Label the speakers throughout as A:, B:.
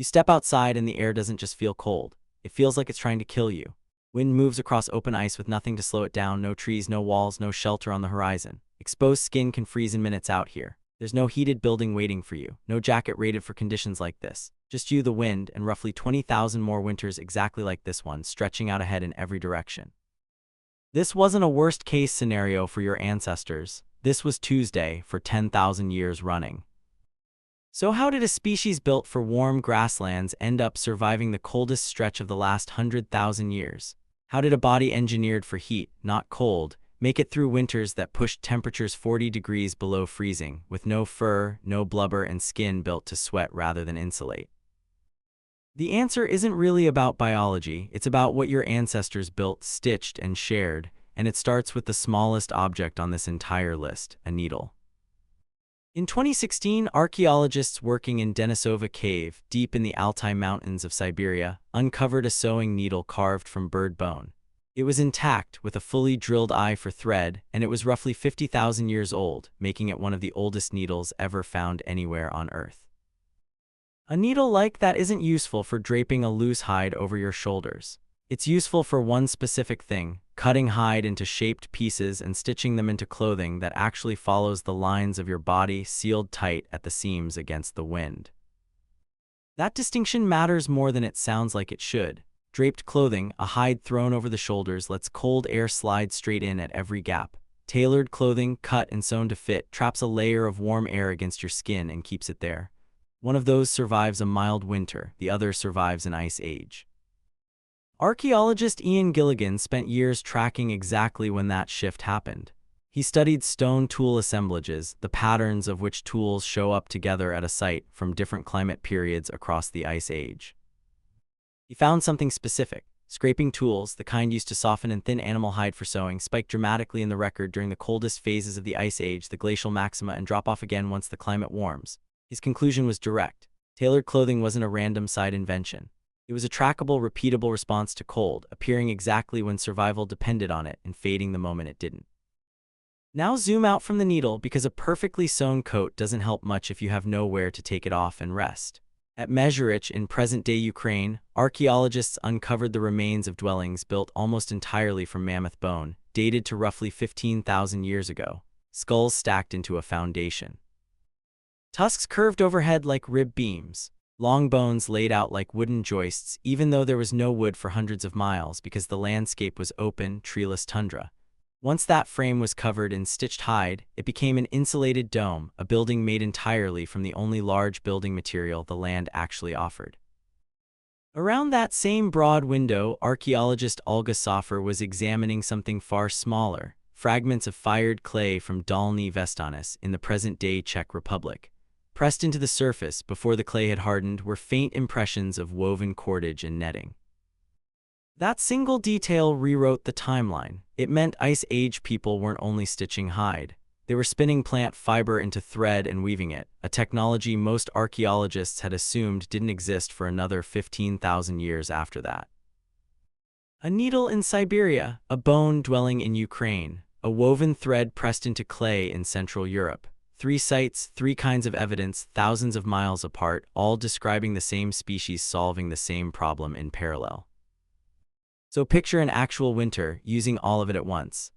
A: You step outside and the air doesn't just feel cold. It feels like it's trying to kill you. Wind moves across open ice with nothing to slow it down, no trees, no walls, no shelter on the horizon. Exposed skin can freeze in minutes out here. There's no heated building waiting for you, no jacket rated for conditions like this. Just you, the wind, and roughly 20,000 more winters exactly like this one, stretching out ahead in every direction. This wasn't a worst-case scenario for your ancestors. This was Tuesday for 10,000 years running. So how did a species built for warm grasslands end up surviving the coldest stretch of the last 100,000 years? How did a body engineered for heat, not cold, make it through winters that pushed temperatures 40 degrees below freezing, with no fur, no blubber, and skin built to sweat rather than insulate? The answer isn't really about biology, it's about what your ancestors built, stitched, and shared, and it starts with the smallest object on this entire list, a needle. In 2016, archaeologists working in Denisova Cave, deep in the Altai Mountains of Siberia, uncovered a sewing needle carved from bird bone. It was intact, with a fully drilled eye for thread, and it was roughly 50,000 years old, making it one of the oldest needles ever found anywhere on Earth. A needle like that isn't useful for draping a loose hide over your shoulders. It's useful for one specific thing: cutting hide into shaped pieces and stitching them into clothing that actually follows the lines of your body, sealed tight at the seams against the wind. That distinction matters more than it sounds like it should. Draped clothing, a hide thrown over the shoulders, lets cold air slide straight in at every gap. Tailored clothing, cut and sewn to fit, traps a layer of warm air against your skin and keeps it there. One of those survives a mild winter, the other survives an ice age. Archaeologist Ian Gilligan spent years tracking exactly when that shift happened. He studied stone tool assemblages, the patterns of which tools show up together at a site from different climate periods across the ice age. He found something specific. Scraping tools, the kind used to soften and thin animal hide for sewing, spiked dramatically in the record during the coldest phases of the ice age, the glacial maxima, and drop off again once the climate warms. His conclusion was direct. Tailored clothing wasn't a random side invention. It was a trackable, repeatable response to cold, appearing exactly when survival depended on it and fading the moment it didn't. Now zoom out from the needle, because a perfectly sewn coat doesn't help much if you have nowhere to take it off and rest. At Mezhyrich in present-day Ukraine, archaeologists uncovered the remains of dwellings built almost entirely from mammoth bone, dated to roughly 15,000 years ago, skulls stacked into a foundation. Tusks curved overhead like rib beams. Long bones laid out like wooden joists, even though there was no wood for hundreds of miles because the landscape was open, treeless tundra. Once that frame was covered in stitched hide, it became an insulated dome, a building made entirely from the only large building material the land actually offered. Around that same broad window, archaeologist Olga Sofer was examining something far smaller: fragments of fired clay from Dolní Věstonice in the present-day Czech Republic. Pressed into the surface before the clay had hardened were faint impressions of woven cordage and netting. That single detail rewrote the timeline. It meant Ice Age people weren't only stitching hide. They were spinning plant fiber into thread and weaving it, a technology most archaeologists had assumed didn't exist for another 15,000 years after that. A needle in Siberia, a bone dwelling in Ukraine, a woven thread pressed into clay in Central Europe. 3 sites, 3 kinds of evidence, thousands of miles apart, all describing the same species solving the same problem in parallel. So picture an actual winter, using all of it at once.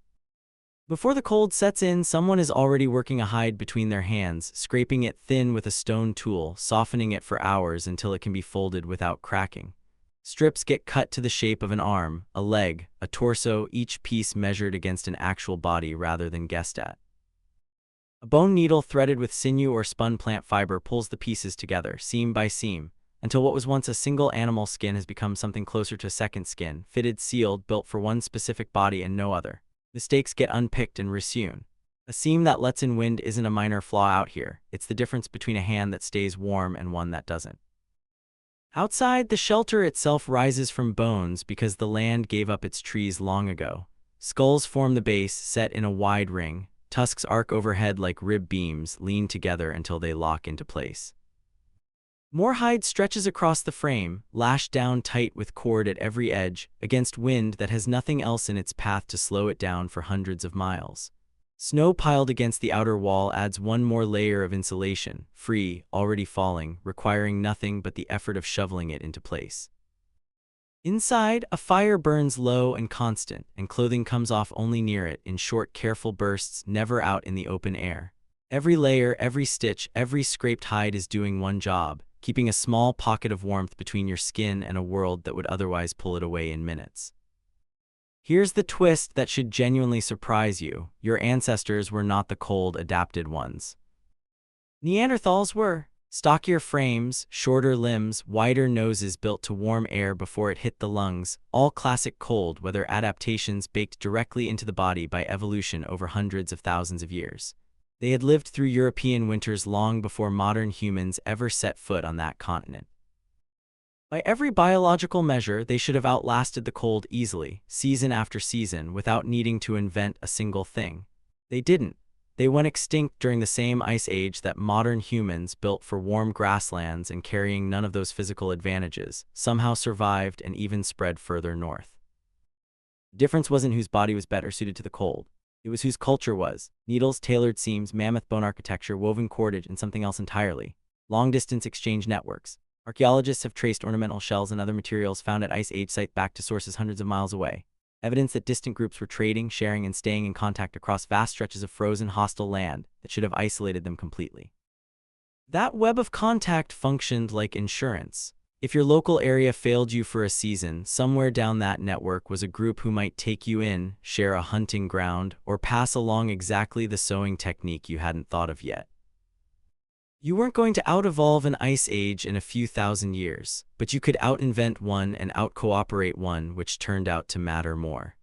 A: Before the cold sets in, someone is already working a hide between their hands, scraping it thin with a stone tool, softening it for hours until it can be folded without cracking. Strips get cut to the shape of an arm, a leg, a torso, each piece measured against an actual body rather than guessed at. A bone needle threaded with sinew or spun plant fiber pulls the pieces together, seam by seam, until what was once a single animal skin has become something closer to a second skin, fitted, sealed, built for one specific body and no other. Mistakes get unpicked and resewn. A seam that lets in wind isn't a minor flaw out here. It's the difference between a hand that stays warm and one that doesn't. Outside, the shelter itself rises from bones because the land gave up its trees long ago. Skulls form the base, set in a wide ring. Tusks arc overhead like rib beams, lean together until they lock into place. More hide stretches across the frame, lashed down tight with cord at every edge, against wind that has nothing else in its path to slow it down for hundreds of miles. Snow piled against the outer wall adds one more layer of insulation, free, already falling, requiring nothing but the effort of shoveling it into place. Inside, a fire burns low and constant, and clothing comes off only near it in short, careful bursts, never out in the open air. Every layer, every stitch, every scraped hide is doing one job, keeping a small pocket of warmth between your skin and a world that would otherwise pull it away in minutes. Here's the twist that should genuinely surprise you. Your ancestors were not the cold, adapted ones. Neanderthals were. Stockier frames, shorter limbs, wider noses built to warm air before it hit the lungs, all classic cold weather adaptations baked directly into the body by evolution over hundreds of thousands of years. They had lived through European winters long before modern humans ever set foot on that continent. By every biological measure, they should have outlasted the cold easily, season after season, without needing to invent a single thing. They didn't. They went extinct during the same ice age that modern humans, built for warm grasslands and carrying none of those physical advantages, somehow survived and even spread further north. The difference wasn't whose body was better suited to the cold. It was whose culture was. Needles, tailored seams, mammoth bone architecture, woven cordage, and something else entirely. Long-distance exchange networks. Archaeologists have traced ornamental shells and other materials found at Ice Age sites back to sources hundreds of miles away. Evidence that distant groups were trading, sharing, and staying in contact across vast stretches of frozen, hostile land that should have isolated them completely. That web of contact functioned like insurance. If your local area failed you for a season, somewhere down that network was a group who might take you in, share a hunting ground, or pass along exactly the sewing technique you hadn't thought of yet. You weren't going to out-evolve an ice age in a few thousand years, but you could out-invent one and out-cooperate one, which turned out to matter more.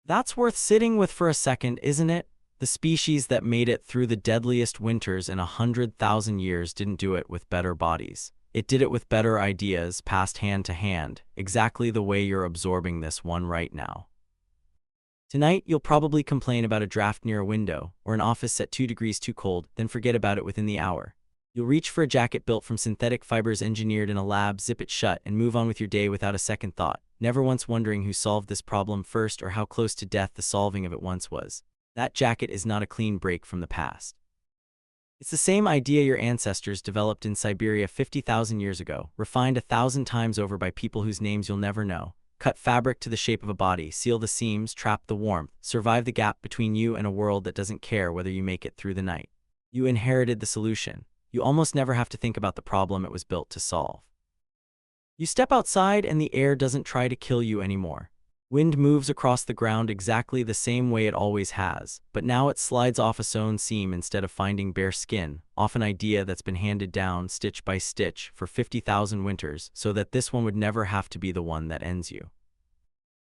A: That's worth sitting with for a second, isn't it? The species that made it through the deadliest winters in 100,000 years didn't do it with better bodies. It did it with better ideas, passed hand to hand, exactly the way you're absorbing this one right now. Tonight, you'll probably complain about a draft near a window, or an office set 2 degrees too cold, then forget about it within the hour. You'll reach for a jacket built from synthetic fibers engineered in a lab, zip it shut, and move on with your day without a second thought, never once wondering who solved this problem first or how close to death the solving of it once was. That jacket is not a clean break from the past. It's the same idea your ancestors developed in Siberia 50,000 years ago, refined 1,000 times over by people whose names you'll never know. Cut fabric to the shape of a body, seal the seams, trap the warmth, survive the gap between you and a world that doesn't care whether you make it through the night. You inherited the solution. You almost never have to think about the problem it was built to solve. You step outside and the air doesn't try to kill you anymore. Wind moves across the ground exactly the same way it always has, but now it slides off a sewn seam instead of finding bare skin, off an idea that's been handed down stitch by stitch for 50,000 winters so that this one would never have to be the one that ends you.